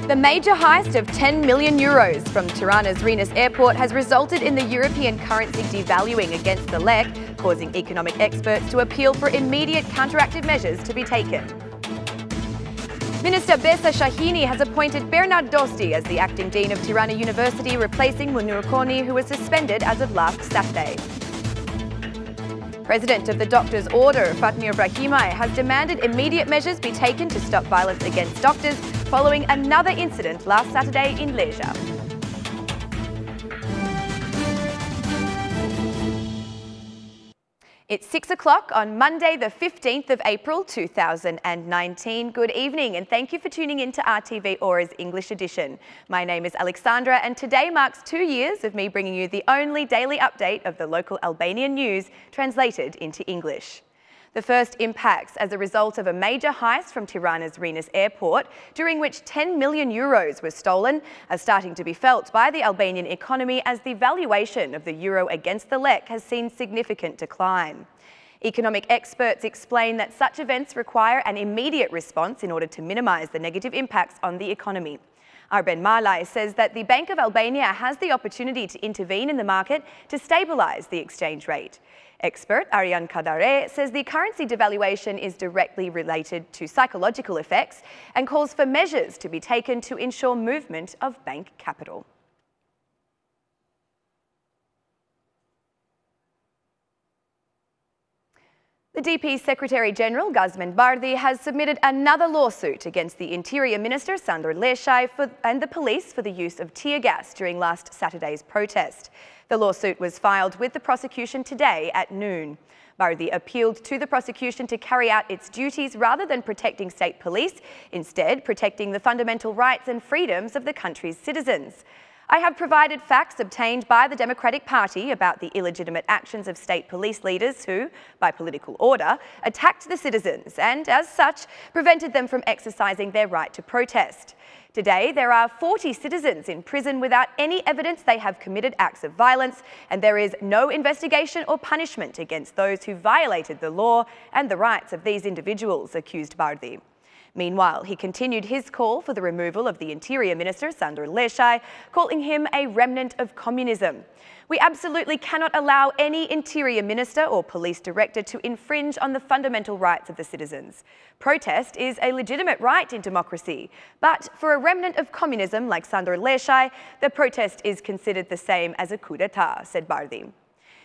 The major heist of €10 million from Tirana's Rennes airport has resulted in the European currency devaluing against the lek, causing economic experts to appeal for immediate counteractive measures to be taken. Minister Besa Shahini has appointed Bernard Dosti as the acting dean of Tirana University, replacing Munir Koni, who was suspended as of last Saturday. President of the Doctors' Order, Fatmir Brahimai, has demanded immediate measures be taken to stop violence against doctors following another incident last Saturday in Leja. It's 6 o'clock on Monday, the 15th of April 2019. Good evening and thank you for tuning in to RTV Ora's English edition. My name is Alexandra and today marks 2 years of me bringing you the only daily update of the local Albanian news translated into English. The first impacts as a result of a major heist from Tirana's Rennes airport, during which €10 million were stolen, are starting to be felt by the Albanian economy as the valuation of the euro against the lek has seen significant decline. Economic experts explain that such events require an immediate response in order to minimise the negative impacts on the economy. Arben Marlai says that the Bank of Albania has the opportunity to intervene in the market to stabilise the exchange rate. Expert Aryan Kadare says the currency devaluation is directly related to psychological effects and calls for measures to be taken to ensure movement of bank capital. The DP's Secretary-General, Gazmend Bardhi, has submitted another lawsuit against the Interior Minister, Sandor Leshaj, and the police for the use of tear gas during last Saturday's protest. The lawsuit was filed with the prosecution today at noon. Bardhi appealed to the prosecution to carry out its duties rather than protecting state police, instead protecting the fundamental rights and freedoms of the country's citizens. I have provided facts obtained by the Democratic Party about the illegitimate actions of state police leaders who, by political order, attacked the citizens and, as such, prevented them from exercising their right to protest. Today, there are 40 citizens in prison without any evidence they have committed acts of violence, and there is no investigation or punishment against those who violated the law and the rights of these individuals, accused Bardhi. Meanwhile, he continued his call for the removal of the Interior Minister, Sandor Leshaj, calling him a remnant of communism. We absolutely cannot allow any Interior Minister or Police Director to infringe on the fundamental rights of the citizens. Protest is a legitimate right in democracy, but for a remnant of communism like Sandor Leshaj, the protest is considered the same as a coup d'etat, said Bardhi.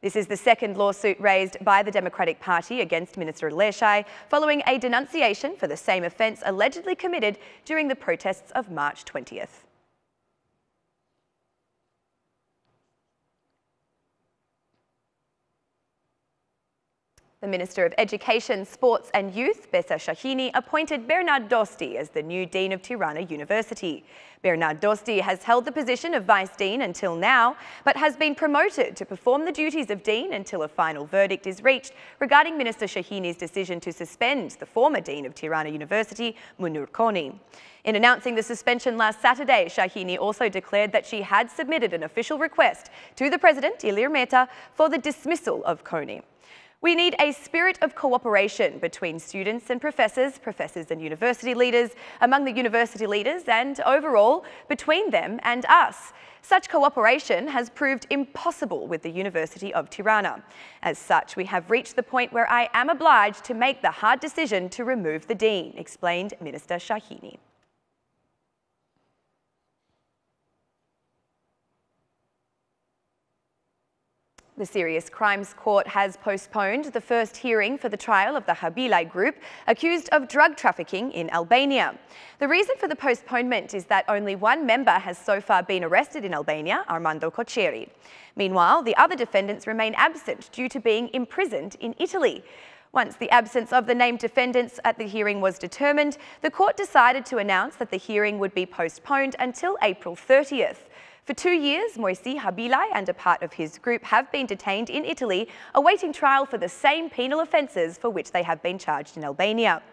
This is the second lawsuit raised by the Democratic Party against Minister Leshaj, following a denunciation for the same offence allegedly committed during the protests of March 20th. The Minister of Education, Sports and Youth, Besa Shahini, appointed Bernard Dosti as the new Dean of Tirana University. Bernard Dosti has held the position of Vice Dean until now, but has been promoted to perform the duties of Dean until a final verdict is reached regarding Minister Shahini's decision to suspend the former Dean of Tirana University, Munir Koni. In announcing the suspension last Saturday, Shahini also declared that she had submitted an official request to the President, Ilir Meta, for the dismissal of Koni. We need a spirit of cooperation between students and professors and university leaders, among the university leaders and overall between them and us. Such cooperation has proved impossible with the University of Tirana. As such, we have reached the point where I am obliged to make the hard decision to remove the Dean, explained Minister Shahini. The Serious Crimes Court has postponed the first hearing for the trial of the Habilaj group accused of drug trafficking in Albania. The reason for the postponement is that only one member has so far been arrested in Albania, Armando Kocheri. Meanwhile, the other defendants remain absent due to being imprisoned in Italy. Once the absence of the named defendants at the hearing was determined, the court decided to announce that the hearing would be postponed until April 30th. For 2 years, Moisi Habilaj and a part of his group have been detained in Italy, awaiting trial for the same penal offences for which they have been charged in Albania.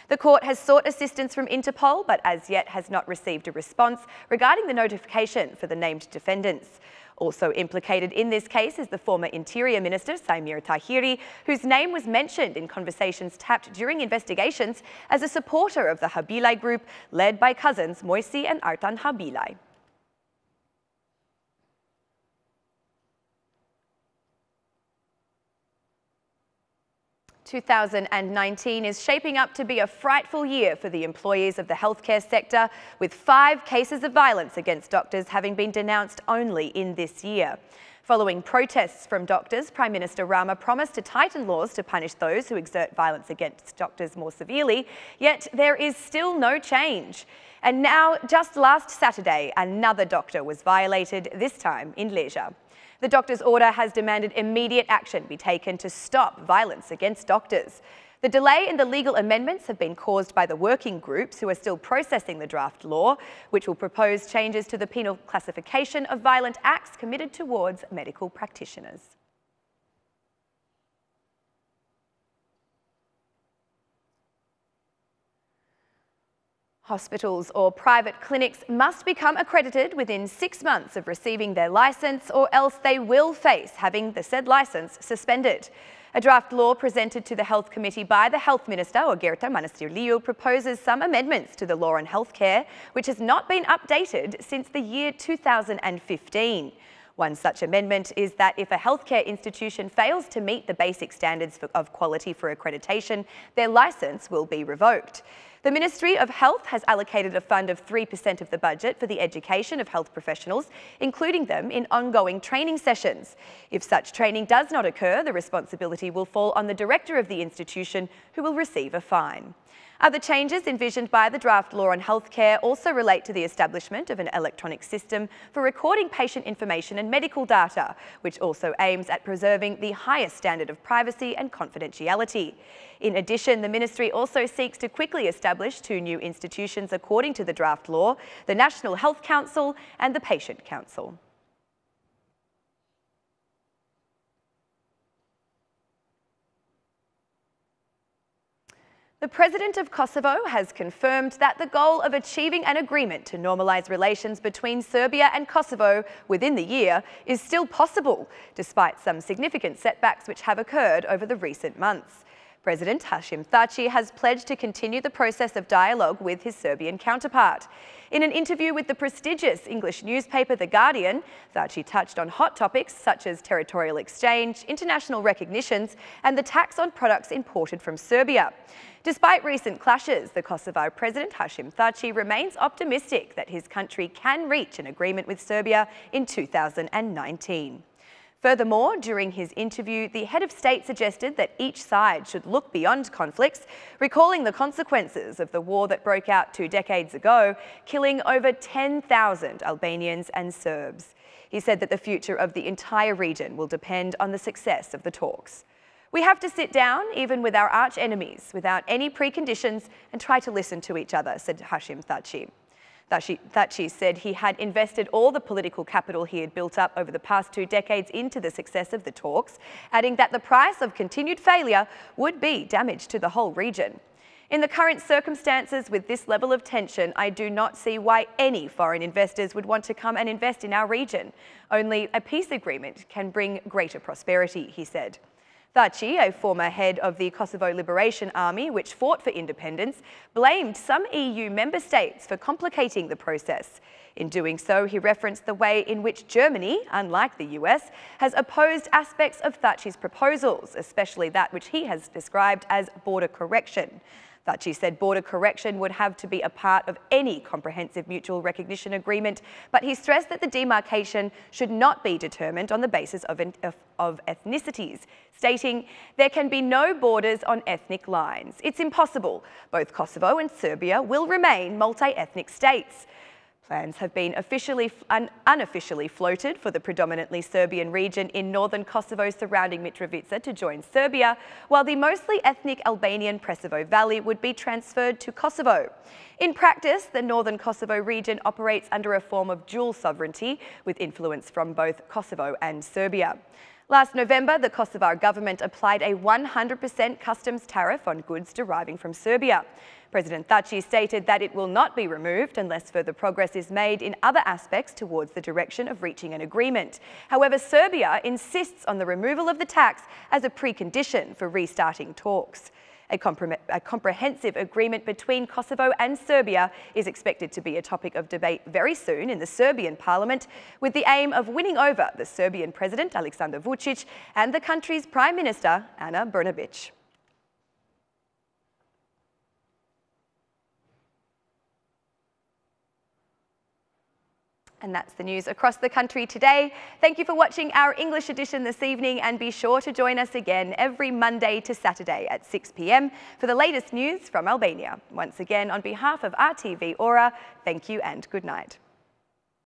The court has sought assistance from Interpol, but as yet has not received a response regarding the notification for the named defendants. Also implicated in this case is the former Interior Minister, Saimir Tahiri, whose name was mentioned in conversations tapped during investigations as a supporter of the Habilay group, led by cousins Moisi and Artan Habilay. "2019 is shaping up to be a frightful year for the employees of the healthcare sector, with 5 cases of violence against doctors having been denounced only in this year. Following protests from doctors, Prime Minister Rama promised to tighten laws to punish those who exert violence against doctors more severely, yet there is still no change. And now, just last Saturday, another doctor was violated, this time in Leisure. The doctor's order has demanded immediate action be taken to stop violence against doctors. The delay in the legal amendments have been caused by the working groups who are still processing the draft law, which will propose changes to the penal classification of violent acts committed towards medical practitioners. Hospitals or private clinics must become accredited within 6 months of receiving their licence, or else they will face having the said licence suspended. A draft law presented to the Health Committee by the Health Minister, Ogerta Manastirliu, proposes some amendments to the law on healthcare, which has not been updated since the year 2015. One such amendment is that if a healthcare institution fails to meet the basic standards of quality for accreditation, their licence will be revoked. The Ministry of Health has allocated a fund of 3% of the budget for the education of health professionals, including them in ongoing training sessions. If such training does not occur, the responsibility will fall on the director of the institution, who will receive a fine. Other changes envisioned by the draft law on healthcare also relate to the establishment of an electronic system for recording patient information and medical data, which also aims at preserving the highest standard of privacy and confidentiality. In addition, the Ministry also seeks to quickly establish 2 new institutions according to the draft law: the National Health Council and the Patient Council. The President of Kosovo has confirmed that the goal of achieving an agreement to normalise relations between Serbia and Kosovo within the year is still possible, despite some significant setbacks which have occurred over the recent months. President Hashim Thaci has pledged to continue the process of dialogue with his Serbian counterpart. In an interview with the prestigious English newspaper The Guardian, Thaci touched on hot topics such as territorial exchange, international recognitions, and the tax on products imported from Serbia. Despite recent clashes, the Kosovo President Hashim Thaci remains optimistic that his country can reach an agreement with Serbia in 2019. Furthermore, during his interview, the head of state suggested that each side should look beyond conflicts, recalling the consequences of the war that broke out 2 decades ago, killing over 10,000 Albanians and Serbs. He said that the future of the entire region will depend on the success of the talks. "We have to sit down, even with our arch enemies, without any preconditions, and try to listen to each other," said Hashim Thaci. Thaci said he had invested all the political capital he had built up over the past 2 decades into the success of the talks, adding that the price of continued failure would be damage to the whole region. "In the current circumstances, with this level of tension, I do not see why any foreign investors would want to come and invest in our region. Only a peace agreement can bring greater prosperity," he said. Thaci, a former head of the Kosovo Liberation Army, which fought for independence, blamed some EU member states for complicating the process. In doing so, he referenced the way in which Germany, unlike the US, has opposed aspects of Thaci's proposals, especially that which he has described as border correction. Thaci said border correction would have to be a part of any comprehensive mutual recognition agreement, but he stressed that the demarcation should not be determined on the basis of ethnicities, stating, "There can be no borders on ethnic lines. It's impossible. Both Kosovo and Serbia will remain multi-ethnic states." Plans have been officially and unofficially floated for the predominantly Serbian region in northern Kosovo surrounding Mitrovica to join Serbia, while the mostly ethnic Albanian Presevo Valley would be transferred to Kosovo. In practice, the northern Kosovo region operates under a form of dual sovereignty with influence from both Kosovo and Serbia. Last November, the Kosovar government applied a 100% customs tariff on goods deriving from Serbia. President Thaci stated that it will not be removed unless further progress is made in other aspects towards the direction of reaching an agreement. However, Serbia insists on the removal of the tax as a precondition for restarting talks. A comprehensive agreement between Kosovo and Serbia is expected to be a topic of debate very soon in the Serbian parliament, with the aim of winning over the Serbian President Aleksandar Vučić and the country's Prime Minister Ana Brnabić. And that's the news across the country today. Thank you for watching our English edition this evening, and be sure to join us again every Monday to Saturday at 6 p.m. for the latest news from Albania. Once again, on behalf of RTV Ora, thank you and good night.